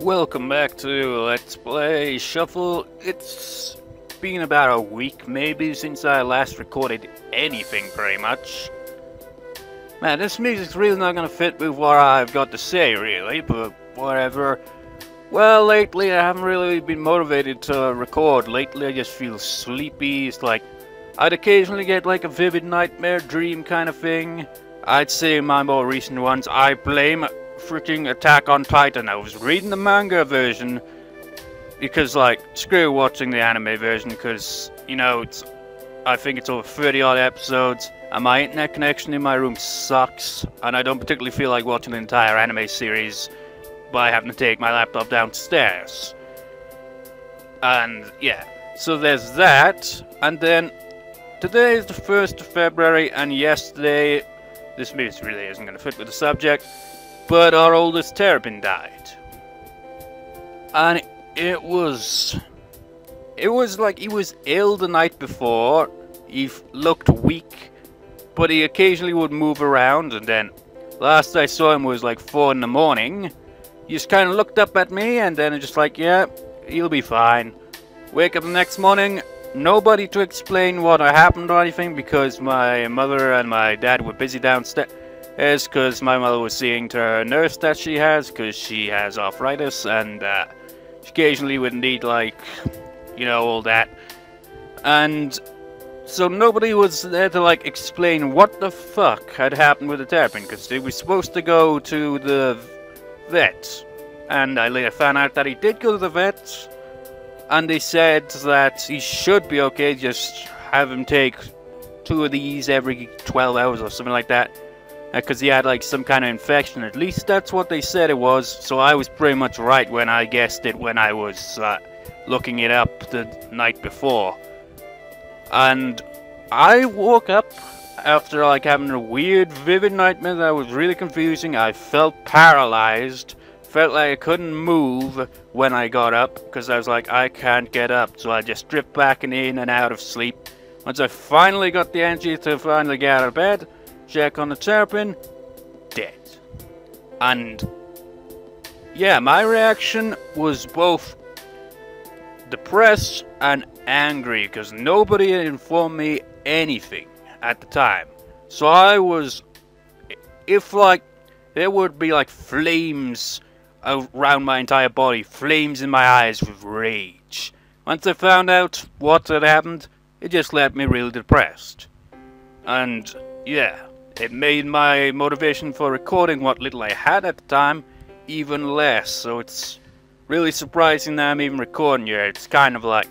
Welcome back to Let's Play Shuffle. It's been about a week maybe since I last recorded anything pretty much. Man, this music's really not gonna fit with what I've got to say really, but whatever. Well, lately I haven't really been motivated to record. Lately I just feel sleepy. It's like I'd occasionally get like a vivid nightmare dream kind of thing. I'd say my more recent ones I blame freaking Attack on Titan. I was reading the manga version because, like, screw watching the anime version because, you know, I think it's over 30 odd episodes and my internet connection in my room sucks and I don't particularly feel like watching the entire anime series by having to take my laptop downstairs. And yeah, so there's that. And then today is the 1st of February and yesterday, this music really isn't going to fit with the subject, but our oldest terrapin died. And it was like he was ill the night before. He looked weak, but he occasionally would move around, and then last I saw him was like 4 in the morning. He just kind of looked up at me and then just like, yeah, he'll be fine. Wake up the next morning, nobody to explain what happened or anything because my mother and my dad were busy downstairs. Because my mother was seeing to her nurse that she has, because she has arthritis, and she occasionally would need, like, you know, all that. And so nobody was there to, like, explain what the fuck had happened with the terrapin, because they were supposed to go to the vet. And I later found out that he did go to the vet, and they said that he should be okay, just have him take 2 of these every 12 hours or something like that. Because he had like some kind of infection, at least that's what they said it was, so I was pretty much right when I guessed it when I was looking it up the night before. And I woke up after like having a weird vivid nightmare that was really confusing. I felt paralyzed, felt like I couldn't move when I got up, because I was like, I can't get up, so I just drifted back and in and out of sleep. Once I finally got the energy to finally get out of bed, check on the terrapin, dead. And yeah, my reaction was both depressed and angry because nobody had informed me anything at the time. So I was, if like there would be like flames around my entire body, flames in my eyes with rage. Once I found out what had happened, it just left me really depressed. And yeah, it made my motivation for recording what little I had at the time even less, so it's really surprising that I'm even recording here. It's kind of like,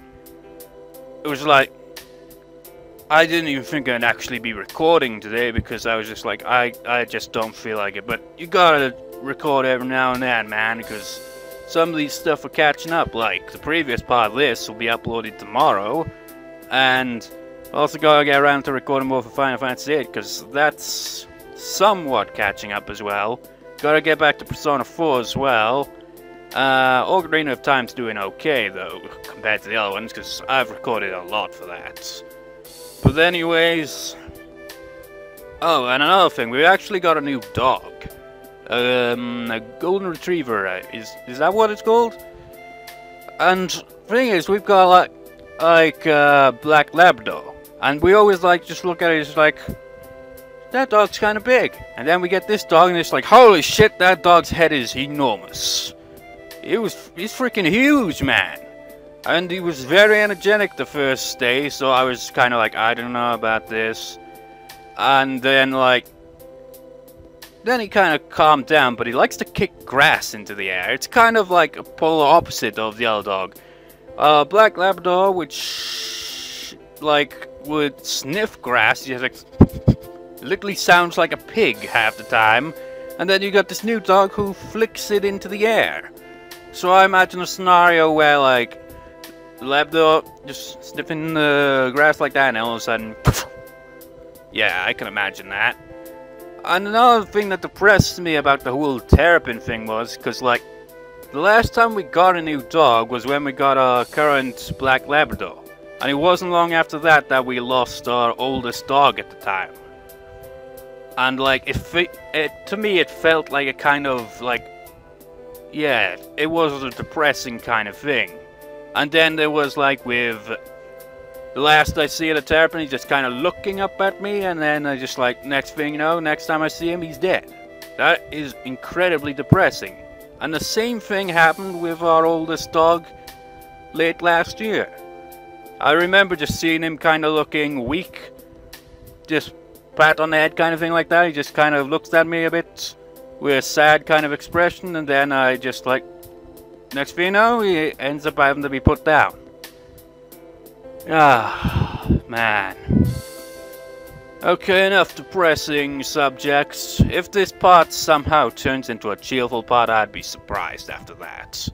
it was like, I didn't even think I'd actually be recording today because I was just like, I just don't feel like it, but you gotta record every now and then, man, because some of these stuff are catching up, like the previous part of this will be uploaded tomorrow, and also gotta get around to recording more for Final Fantasy VIII, because that's somewhat catching up as well. Gotta get back to Persona 4 as well. Ocarina of Time's doing okay, though, compared to the other ones, because I've recorded a lot for that. But anyways... Oh, and another thing, we actually got a new dog. A golden retriever, is that what it's called? And the thing is, we've got like Black Labrador. And we always like just look at it as like, that dog's kind of big. And then we get this dog and it's like, holy shit, that dog's head is enormous. He's freaking huge, man. And he was very energetic the first day, so I was kind of like, I don't know about this. And then like, then he kind of calmed down, but he likes to kick grass into the air. It's kind of like a polar opposite of the other dog. Black Labrador, which like would sniff grass, he just like literally sounds like a pig half the time, and then you got this new dog who flicks it into the air. So I imagine a scenario where like Labrador just sniffing the grass like that, and all of a sudden, yeah, I can imagine that. And another thing that depressed me about the whole terrapin thing was, because like the last time we got a new dog was when we got our current Black Labrador. And it wasn't long after that that we lost our oldest dog at the time. And like, to me it felt like a kind of like, yeah, it was a depressing kind of thing. And then there was like with the last I see of the terrapin, he's just kind of looking up at me, and then I just like, next thing you know, next time I see him, he's dead. That is incredibly depressing. And the same thing happened with our oldest dog late last year. I remember just seeing him kind of looking weak, just pat on the head kind of thing like that. He just kind of looks at me a bit with a sad kind of expression, and then I just like, next thing you know, he ends up having to be put down. Ah, man. Okay, enough depressing subjects. If this part somehow turns into a cheerful part, I'd be surprised after that.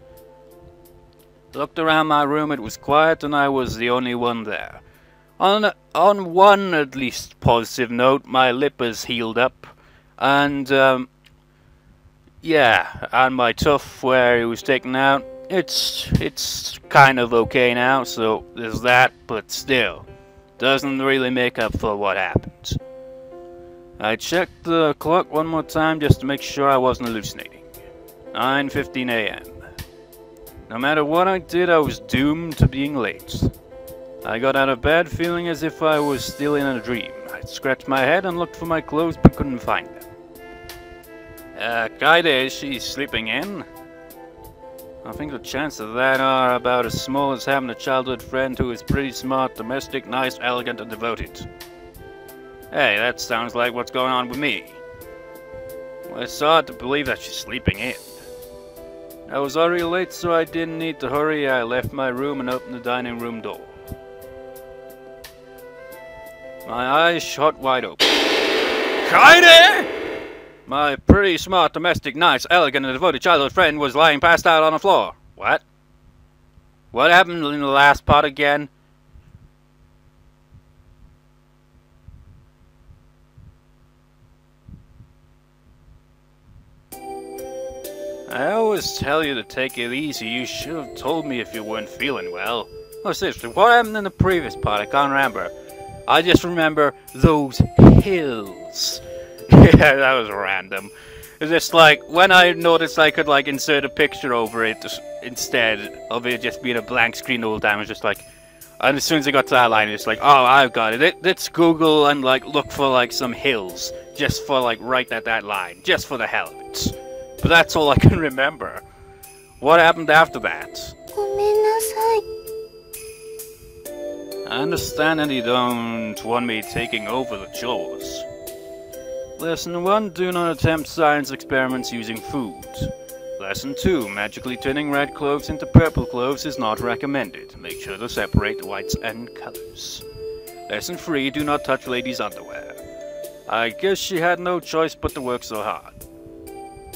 Looked around my room, it was quiet and I was the only one there. On one at least positive note, my lip has healed up, and yeah, and my tooth where it was taken out, it's kind of okay now, so there's that, but still, doesn't really make up for what happened. I checked the clock one more time just to make sure I wasn't hallucinating. 9:15 AM. No matter what I did, I was doomed to being late. I got out of bed feeling as if I was still in a dream. I scratched my head and looked for my clothes but couldn't find them. Kaede, is she sleeping in? I think the chances of that are about as small as having a childhood friend who is pretty smart, domestic, nice, elegant, and devoted. Hey, that sounds like what's going on with me. Well, it's hard to believe that she's sleeping in. I was already late, so I didn't need to hurry. I left my room and opened the dining room door. My eyes shut wide open. Kaede! My pretty smart, domestic, nice, elegant, and devoted childhood friend was lying passed out on the floor. What? What happened in the last part again? I always tell you to take it easy. You should have told me if you weren't feeling well. Oh, seriously, what happened in the previous part? I can't remember. I just remember those hills. Yeah, that was random. It's just like, when I noticed I could like insert a picture over it instead of it just being a blank screen the whole time, it was just like, and as soon as I got to that line, it's like, oh, I've got it. Let's Google and like look for like some hills, just for like right at that line, just for the hell of it. But that's all I can remember. What happened after that? I understand that you don't want me taking over the chores. Lesson 1, do not attempt science experiments using food. Lesson 2, magically turning red cloves into purple cloves is not recommended. Make sure to separate whites and colors. Lesson 3, do not touch ladies' underwear. I guess she had no choice but to work so hard.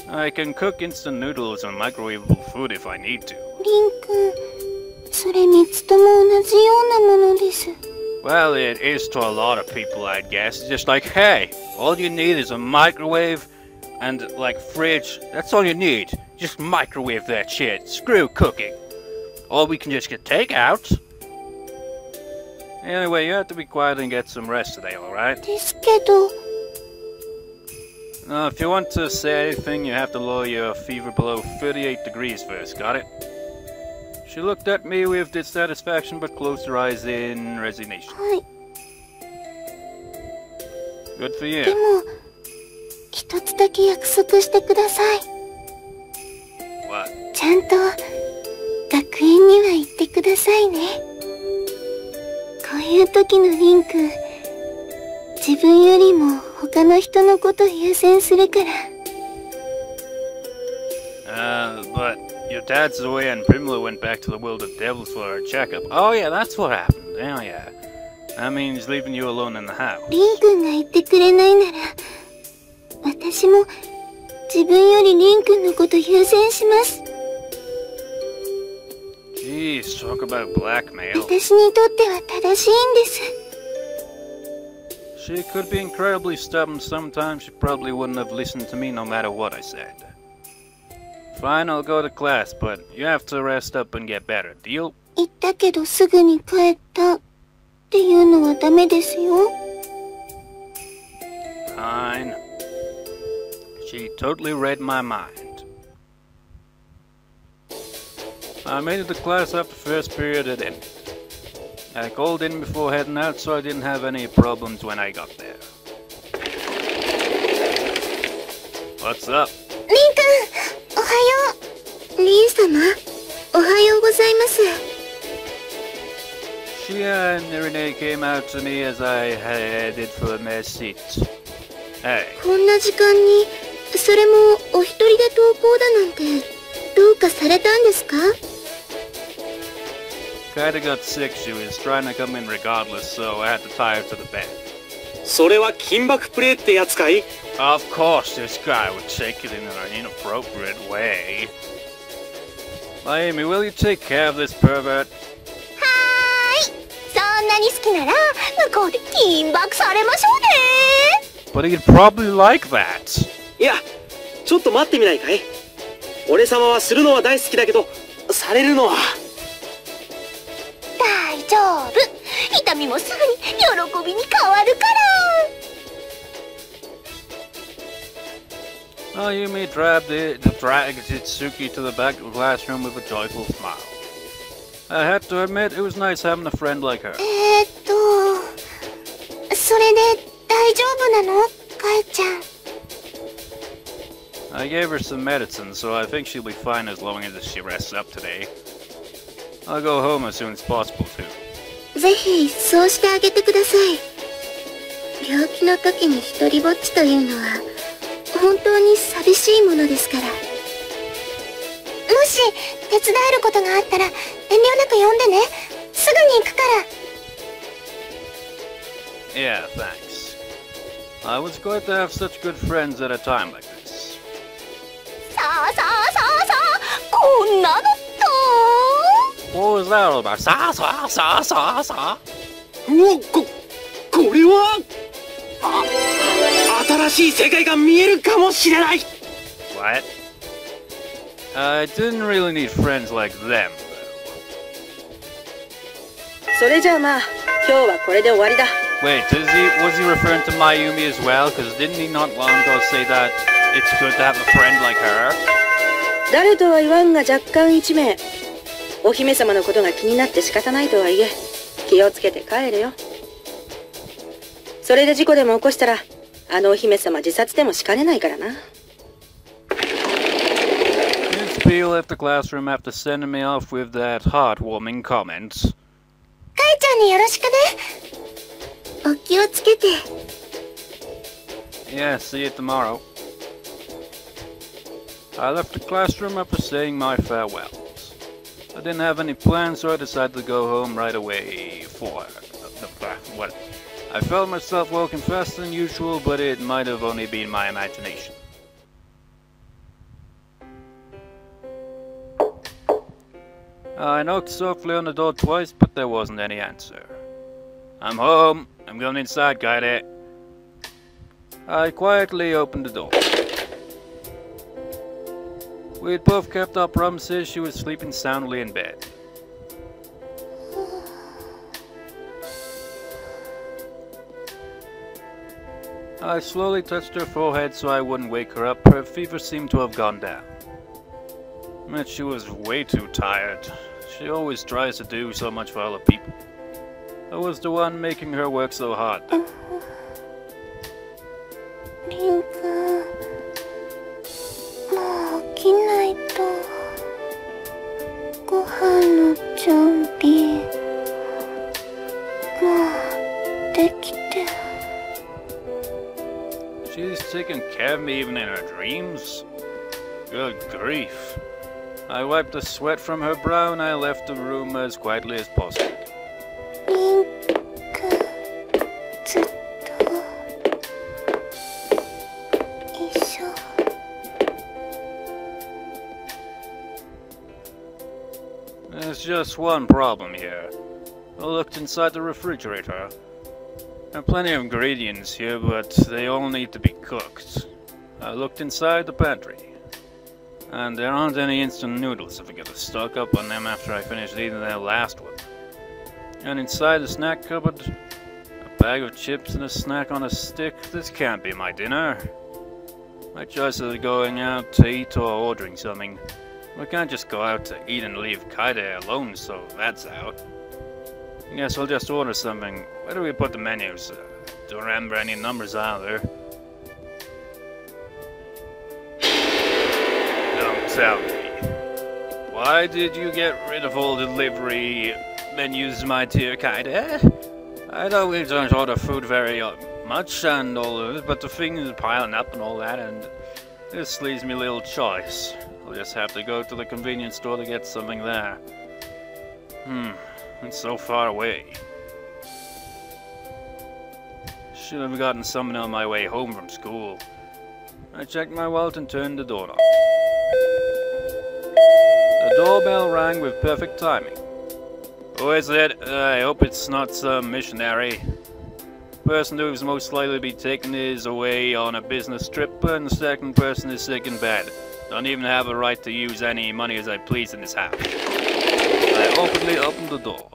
I can cook instant noodles and microwavable food if I need to. Well, it is to a lot of people, I'd guess. It's just like, hey, all you need is a microwave and, like, fridge. That's all you need. Just microwave that shit. Screw cooking. Or we can just get takeout. Anyway, you have to be quiet and get some rest today, alright? If you want to say anything, you have to lower your fever below 38 degrees first, got it? She looked at me with dissatisfaction but closed her eyes in resignation. Good for you. What? ちゃんと学園には行ってくださいね。こういう時のリンク、自分よりも他の人のこと優先するから。But your dad's away and Primula went back to the world of devils for her checkup. Oh yeah, that's what happened. Oh yeah. That means leaving you alone in the house. リン君が言ってくれないなら、私も自分よりリン君のこと優先します。Jeez, talk about blackmail. 私にとっては正しいんです。She could be incredibly stubborn sometimes. She probably wouldn't have listened to me no matter what I said. Fine, I'll go to class, but you have to rest up and get better. Deal? 言ったけどすぐに帰ったっていうのはダメですよ。Fine. She totally read my mind. I made it to class after first period had ended. I called in before heading out, so I didn't have any problems when I got there. What's up? リンくん、おはよう。リン様、おはようございます。Shia and Renee came out to me as I headed for my seat. Hey. こんな時間に、それもお一人で登校だなんて、どうかされたんですか？ Kaede got sick, she was trying to come in regardless, so I had to tie her to the bed. それは緊縛プレイってやつかい？ Of course this guy would take it in an inappropriate way. Miami, will you take care of this pervert? はーい。そんなに好きなら、向こうで緊縛されましょうね。 But he'd probably like that. いや、ちょっと待ってみないかい？俺様はするのは大好きだけど、されるのは。大丈夫。痛みもすぐに喜びに変わるから。Mayumi dragged Itsuki to the back of the classroom with a joyful smile. I had to admit, it was nice having a friend like her. それで大丈夫なの？かえちゃん。I gave her some medicine, so I think she'll be fine as long as she rests up today. I'll go home as soon as possible too. ぜひそうしてあげてください。病気の時に一人ぼっちというのは本当に寂しいものですから。もし手伝えることがあったら遠慮なく呼んでね。すぐに行くから。Yeah, thanks. I was glad to have such good friends at a time like this. さあさあさあさあ、こんなのと。What was that all about? Sa sa sa sa sa. うお、これは新しい世界が見えるかもしれない。 What? I didn't really need friends like them, though. それじゃあまあ、今日はこれで終わりだ。 Wait, was he referring to Mayumi as well? Because didn't he not long ago say that it's good to have a friend like her? 誰とは言わんが若干一名。お姫様のことが気になって仕方ないとはいえ、気をつけて帰れよ。それで事故でも起こしたら、あのお姫様自殺でもしかねないからな。Miss P left the classroom after sending me off with that heartwarming comment. かえちゃんによろしくね。お気をつけて。Yeah, see you tomorrow. I left the classroom after saying my farewells. I didn't have any plans, so I decided to go home right away for what? I felt myself walking faster than usual, but it might have only been my imagination. I knocked softly on the door twice, but there wasn't any answer. I'm home. I'm going inside, Kaede. I quietly opened the door. We had both kept our promises. She was sleeping soundly in bed. I slowly touched her forehead so I wouldn't wake her up. Her fever seemed to have gone down. But she was way too tired. She always tries to do so much for other people. I was the one making her work so hard. リンくん、もう起きないと。ご飯の準備もうできて。She's taking care of me even in her dreams? Good grief. I wiped the sweat from her brow and I left the room as quietly as possible. リンくん、ずっと一緒。There's just one problem here. I looked inside the refrigerator. There are plenty of ingredients here, but they all need to be cooked. I looked inside the pantry. And there aren't any instant noodles if I get to stock up on them after I finish eating that last one. And inside the snack cupboard, a bag of chips and a snack on a stick. This can't be my dinner. My choice is going out to eat or ordering something. We can't just go out to eat and leave Kaede alone, so that's out. I guess we'll just order something. Where do we put the menus? Don't remember any numbers either. Don't tell me. Why did you get rid of all delivery menus, my dear Kaede? I know we don't order food very much and all of it, but the thing is piling up and all that, and this leaves me little choice. I'll just have to go to the convenience store to get something there. It's so far away. Should have gotten something on my way home from school. I checked my wallet and turned the door on. The doorbell rang with perfect timing. Who is it? I hope it's not some missionary. The person who's most likely to be taken is away on a business trip, and the second person is sick in bed. Don't even have a right to use any money as I please in this house. I openly opened the door.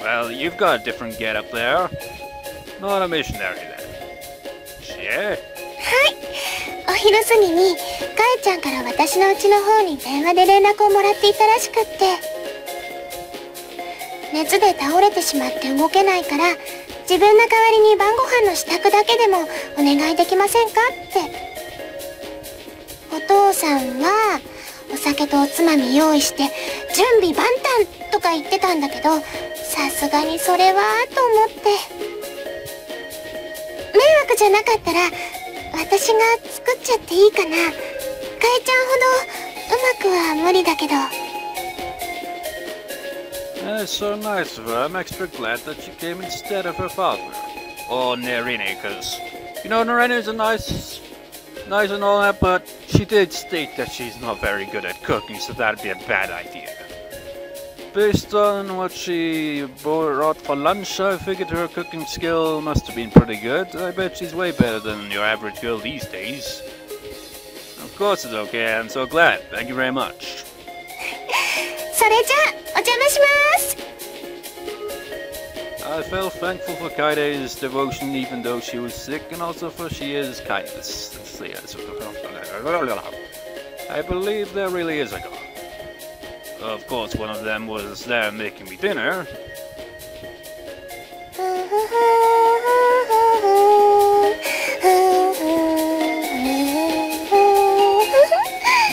Well, you've got a different get-up there. Not a missionary then. Share? お昼過ぎにかえちゃんから私の家の方に電話で連絡をもらっていたらしくって、熱で倒れてしまって動けないから自分の代わりに晩ご飯の支度だけでもお願いできませんかって。お父さんはお酒とおつまみ用意して準備万端とか言ってたんだけど、さすがにそれはと思って。迷惑じゃなかったら私が作っちゃっていいかな。かえちゃんほどうまくは無理だけど。That's so nice of her. I'm extra glad that she came instead of her father. Or Nerine, because, you know, Nerine is nice and all that, but she did state that she's not very good at cooking, so that'd be a bad idea. Based on what she brought for lunch, I figured her cooking skill must have been pretty good. I bet she's way better than your average girl these days. Of course it's okay, I'm so glad. Thank you very much. それじゃあお邪魔します。 I felt thankful for Kaede's devotion even though she was sick, and also for Shia's kindness. I believe there really is a God. Of course, one of them was there making me dinner.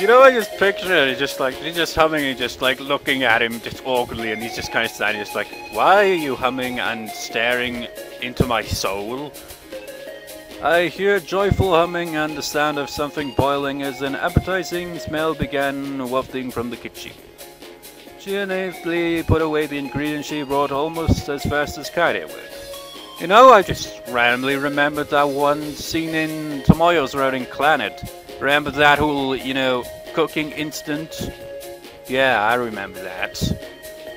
You know, I just picture it, he's just humming and just like looking at him just awkwardly, and he's just kind of standing just like, why are you humming and staring into my soul? I hear joyful humming and the sound of something boiling as an appetizing smell began wafting from the kitchen. She naively put away the ingredients she brought almost as fast as Kaede would. You know, I just randomly remembered that one scene in Tomoyo's Routing Planet. Remember that whole, you know, cooking instant? Yeah, I remember that.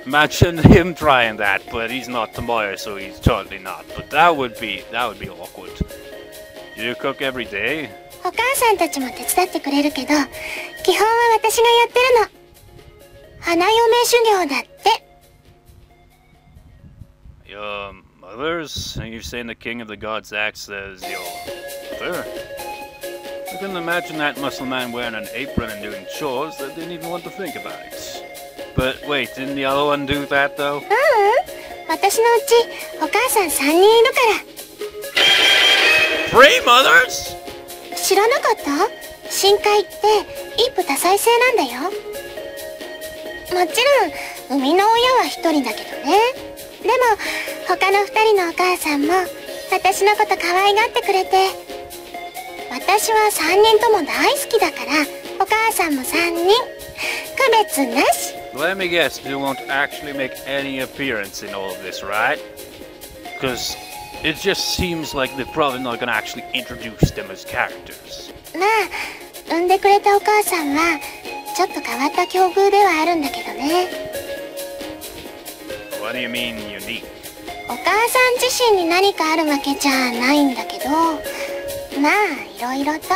Imagine him trying that, but he's not Tomoyo, so he's totally not. But that would be awkward. Do you cook every day? お母さんたちも手伝ってくれるけど、基本は私がやってるの。花嫁修行だって。Your mother's? You're saying the king of the gods acts as your mother? I couldn't imagine that muscle man wearing an apron and doing chores. I didn't even want to think about it. But wait, didn't the other one do that though? 私のうちお母さん3人いるから。Three mothers? 知らなかった？深海って一夫多妻制なんだよ。もちろん生みの親は一人だけどね。でも他の2人のお母さんも私のこと可愛がってくれて、私は3人とも大好きだからお母さんも3人区別なし。 Let me guess, you won't actually make any appearance in all of this, right? Because it just seems like they're probably not gonna actually introduce them as characters. まあ産んでくれたお母さんはちょっと変わった境遇ではあるんだけどね。 What do you mean unique? お母さん自身に何かあるわけじゃないんだけど、まあいろいろとこ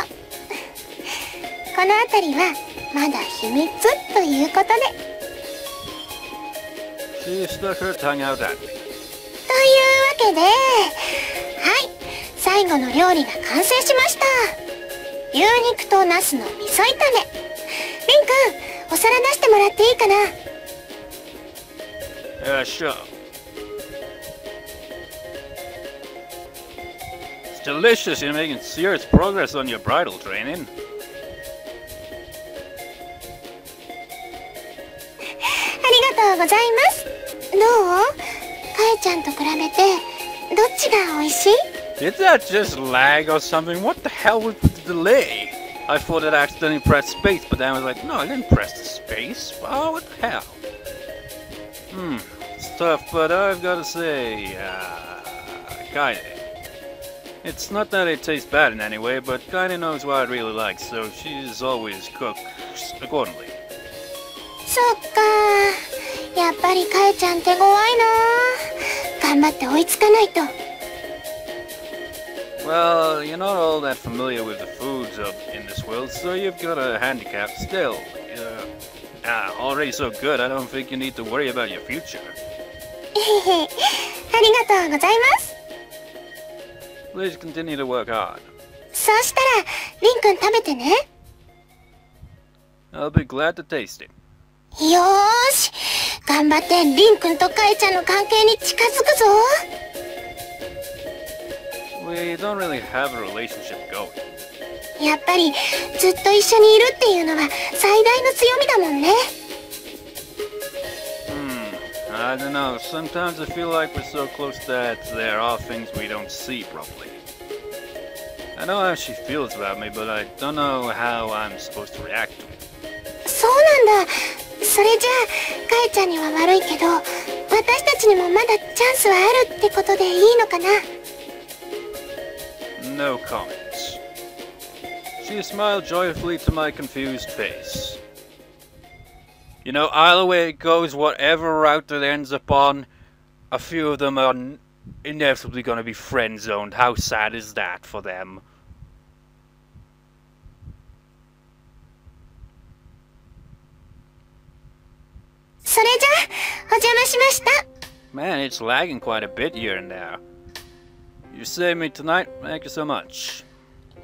の辺りはまだ秘密ということで。 She stuck her tongue out at me. というわけで、はい、最後の料理が完成しました。牛肉とナスの味噌炒め。リンくん、お皿出してもらっていいかな？ Yeah, sure. It's delicious. You're making serious progress on your bridal training. ありがとうございます。どう？かえちゃんと比べてどっちが美味しい？ Did that just lag or something? What the hell was the delay? I thought it accidentally pressed space, but then I was like, no, I didn't press the space. Oh, what the hell? It's tough, but I've got to say, Kaede. It's not that it tastes bad in any way, but Kaede knows what I really like, so she's always cooked accordingly. そっか。やっぱりかえちゃん手強いな。頑張って追いつかないと。Well, you're not all that familiar with the foods in this world, so you've got a handicap still. Already so good, I don't think you need to worry about your future. ありがとうございます。 Please continue to work hard. そうしたら、リンくん食べてね。I'll be glad to taste it. よーし。頑張ってリンくんとかえちゃんの関係に近づくぞ。 We don't really have a relationship going. やっぱりずっと一緒にいるっていうのは最大の強みだもんね。I don't know. Sometimes I feel like we're so close that there are things we don't see properly. I know how she feels about me, but I don't know how I'm supposed to react to it. そうなんだ。それじゃあかえちゃんには悪いけど、私たちにもまだチャンスはあるってことでいいのかな？ No comments. She smiled joyfully to my confused face. You know, either way it goes, whatever route it ends up on, a few of them are inevitably going to be friend-zoned. How sad is that for them? Man, it's lagging quite a bit here and there. You saved me tonight. Thank you so much.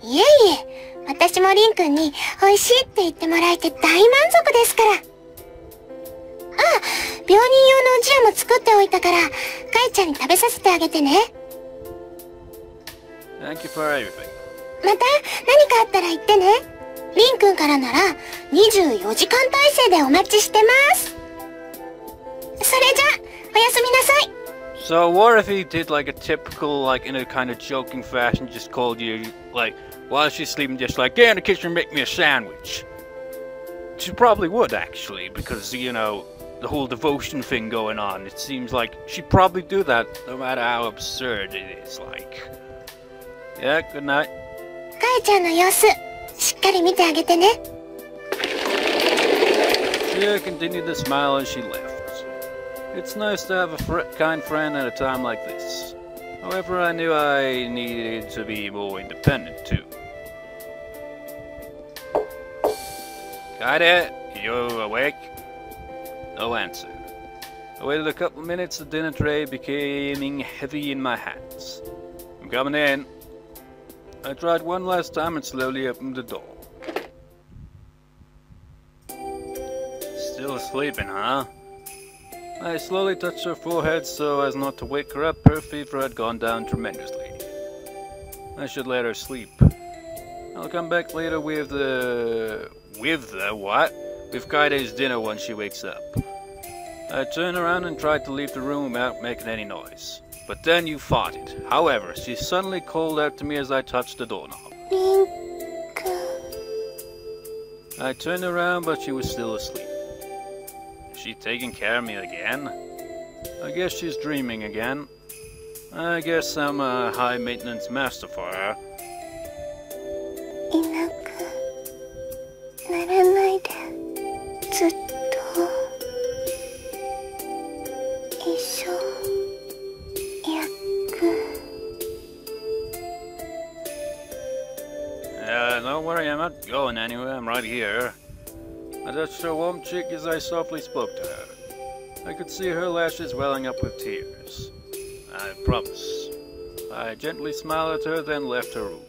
いえいえ、私もリンくんに美味しいって言ってもらえて大満足ですから。あ、病人用のおじやも作っておいたから、かえちゃんに食べさせてあげてね。Thank you for everything. また何かあったら言ってね。リンくんからなら24時間体制でお待ちしてます。それじゃ、おやすみなさい。So what if he did like a typical, like in a kind of joking fashion, just called you, like, while she's sleeping, just like, get in the kitchen and make me a sandwich? She probably would, actually, because, you know, the whole devotion thing going on. It seems like she'd probably do that, no matter how absurd it is, like. Yeah, good night. かえちゃんの様子、しっかり見てあげてね。She continued to smile as she left. It's nice to have a kind friend at a time like this. However, I knew I needed to be more independent too. Kaede, you awake? No answer. I waited a couple minutes, the dinner tray becoming heavy in my hands. I'm coming in. I tried one last time and slowly opened the door. Still sleeping, huh? I slowly touched her forehead so as not to wake her up. Her fever had gone down tremendously. I should let her sleep. I'll come back later with the... With the what? With Kaede's dinner when she wakes up. I turned around and tried to leave the room without making any noise. But then you farted. However, she suddenly called out to me as I touched the doorknob. I turned around, but she was still asleep. Is she taking care of me again? I guess she's dreaming again. I guess I'm a high-maintenance master for her. いなくならないで、ずっと一緒やく。Don't worry, I'm not going anywhere. I'm right here. I touched her warm cheek as I softly spoke to her. I could see her lashes welling up with tears. I promise. I gently smiled at her, then left her room.